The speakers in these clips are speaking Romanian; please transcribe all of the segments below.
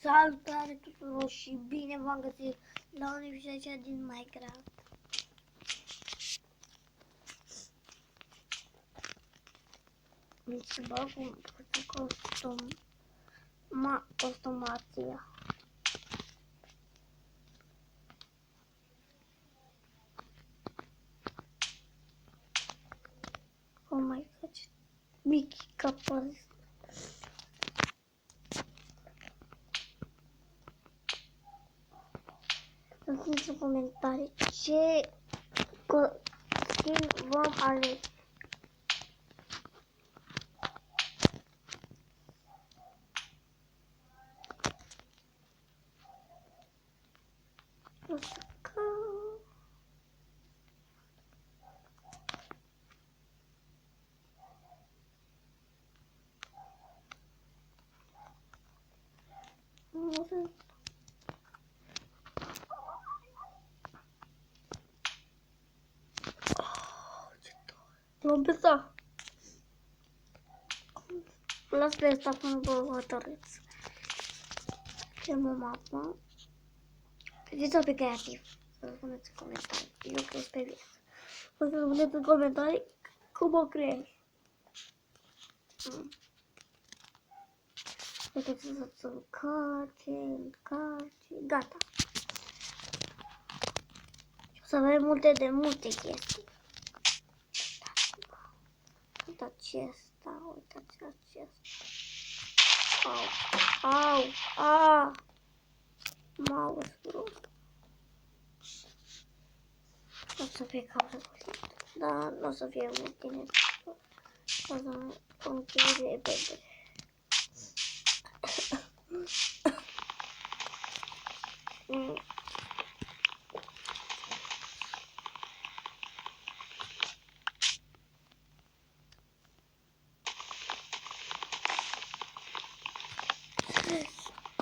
Salutare tuturor și bine v-am găsit la un episod din Minecraft. Deci bag un costumația. Oh my god, Mickey capaz. Lăsați în comentarii ce skin vom alege. Vom pesa. Las pe asta până vă hotărâți. Ce mă mapă? Vedeți-o pe creativ. Să spuneți în comentarii. Eu cred pe viață. O să spuneți în comentarii cum o creez. Vedeți să încarce. Gata. O să avem multe chestii. Uitați acesta, uitați acesta. Au, mouse, bro. O să fie cam răgulit. Dar nu o să fie mult bine. O să închide repede.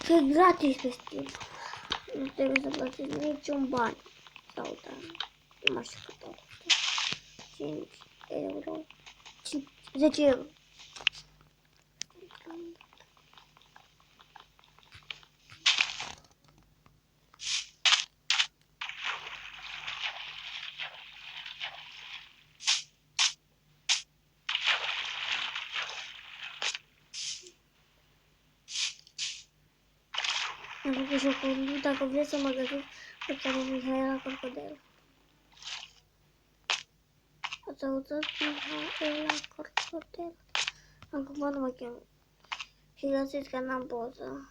E gratis pe Steam. Nu trebuie să plătiți niciun ban. Sau da, nu mai știu cât au costat. 5 euro. 10 euro. Am făcut jocul, dacă vreți să mă găsiți pe care Mihaela Crocodel. Ați auzit Mihaela Crocodel? Acum nu mă chem. Și găsiți că n-am poză.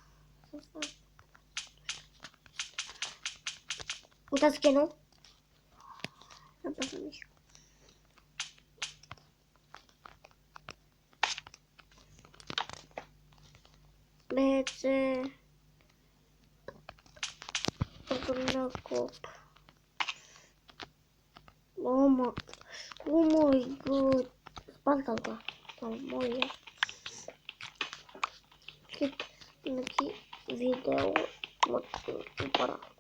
Uitați că nu? Nu pot să mișc. Bețe. Cop. Oh my god. Sparcă-l. Oh my. Închi video. Mă cumpărat.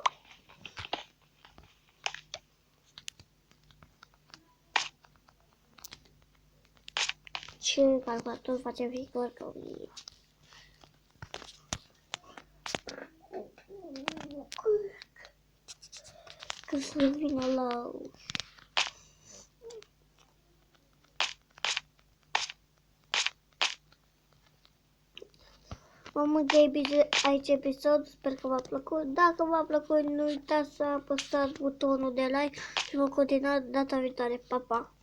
Ce calculator face viitor ca mine? Că să vină la ușă. Am încheiat aici episodul, sper că v-a plăcut. Dacă v-a plăcut, nu uitați să apăsați butonul de like și vom continua data viitoare. Pa, pa!